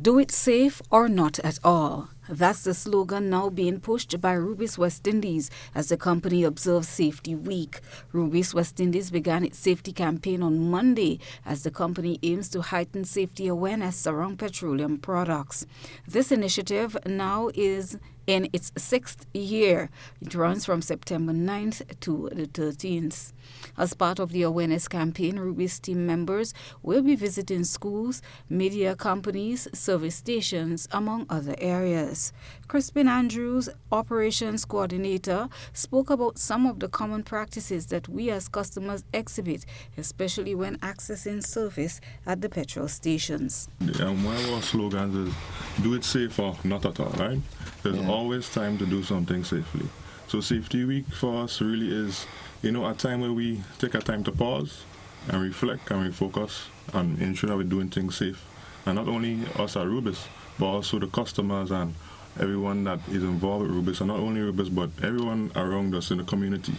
Do it safe or not at all. That's the slogan now being pushed by Rubis West Indies as the company observes Safety Week. Rubis West Indies began its safety campaign on Monday as the company aims to heighten safety awareness around petroleum products. This initiative now is in its 6th year. It runs from September 9th to the 13th. As part of the awareness campaign, Rubis team members will be visiting schools, media companies, service stations, among other areas. Crispin Andrews, Operations Coordinator, spoke about some of the common practices that we as customers exhibit, especially when accessing service at the petrol stations. One of our slogans is, do it safe or not at all, right? There's always time to do something safely. So Safety Week for us really is, a time where we take a time to pause and reflect and refocus and ensure that we're doing things safe. And not only us at Rubis, but also the customers and everyone that is involved with Rubis, and not only Rubis, but everyone around us in the community.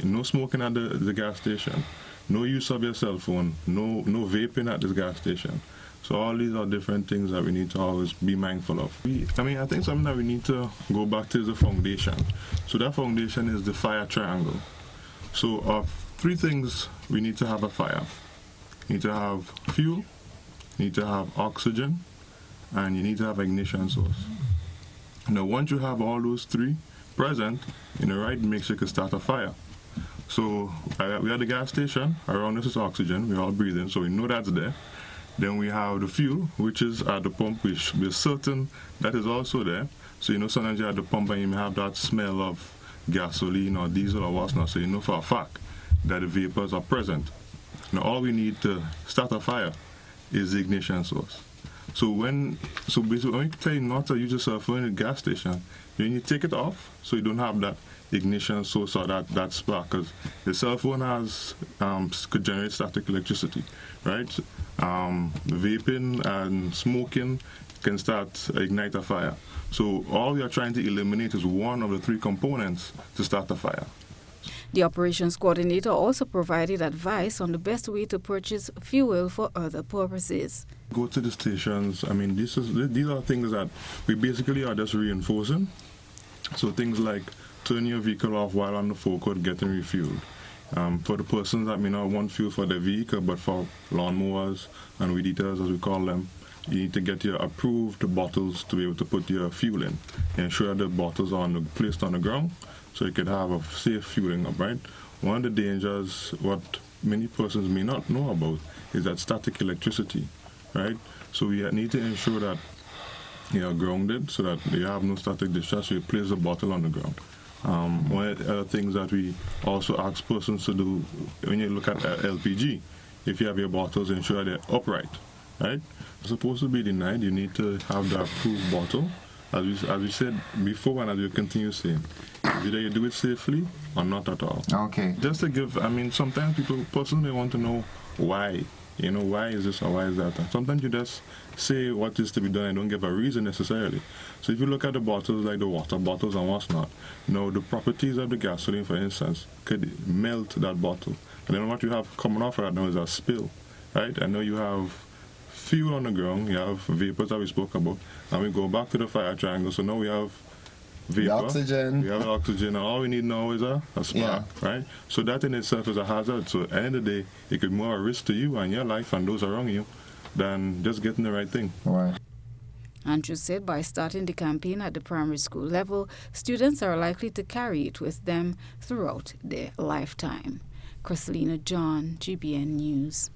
No smoking at the gas station, no use of your cell phone, no vaping at this gas station. So all these are different things that we need to always be mindful of. I think something that we need to go back to is the foundation. So that foundation is the fire triangle. So of three things, we need to have a fire. You need to have fuel, you need to have oxygen, and you need to have ignition source. Now once you have all those three present in the right mix, you can start a fire. So we at the gas station, around us is oxygen, we're all breathing, so we know that's there. Then we have the fuel, which is at the pump, which we're certain that is also there. So sometimes you're at the pump and you may have that smell of gasoline or diesel or whatnot, so you know for a fact that the vapors are present. Now all we need to start a fire is the ignition source. So basically when we tell you not to use your cell phone in a gas station, then you take it off so you don't have that ignition source or that spark, because the cell phone could generate static electricity, right? Vaping and smoking can ignite a fire. So all we are trying to eliminate is one of the three components to start a fire. The operations coordinator also provided advice on the best way to purchase fuel for other purposes. Go to the stations. These are things that we basically are just reinforcing. So things like turn your vehicle off while on the forecourt getting refueled. For the persons that may not want fuel for their vehicle, but for lawnmowers and weed eaters, as we call them, you need to get your approved bottles to be able to put your fuel in. Ensure that the bottles are placed on the ground so you could have a safe fueling up, right? One of the dangers, what many persons may not know about, is that static electricity, right? So we need to ensure that you are grounded so that you have no static discharge, so you place the bottle on the ground. One of the other things that we also ask persons to do when you look at LPG, if you have your bottles, ensure they're upright, right? It's supposed to be denied. You need to have the approved bottle. As we said before, and as we continue saying, either you do it safely or not at all. Okay. Just to give, sometimes persons may want to know why. Why is this or why is that? Sometimes you just say what is to be done and don't give a reason necessarily. So if you look at the bottles, like the water bottles and what's not, the properties of the gasoline, for instance, could melt that bottle. And then what you have coming off right now is a spill, right? I know you have fuel on the ground, you have vapors that we spoke about, and we go back to the fire triangle. So now we have vapor, the oxygen. We have oxygen, and all we need now is a spark, right? So that in itself is a hazard. So at the end of the day, it could be more a risk to you and your life and those around you than just getting the right thing. Right. Andrew said by starting the campaign at the primary school level, students are likely to carry it with them throughout their lifetime. Christelina John, GBN News.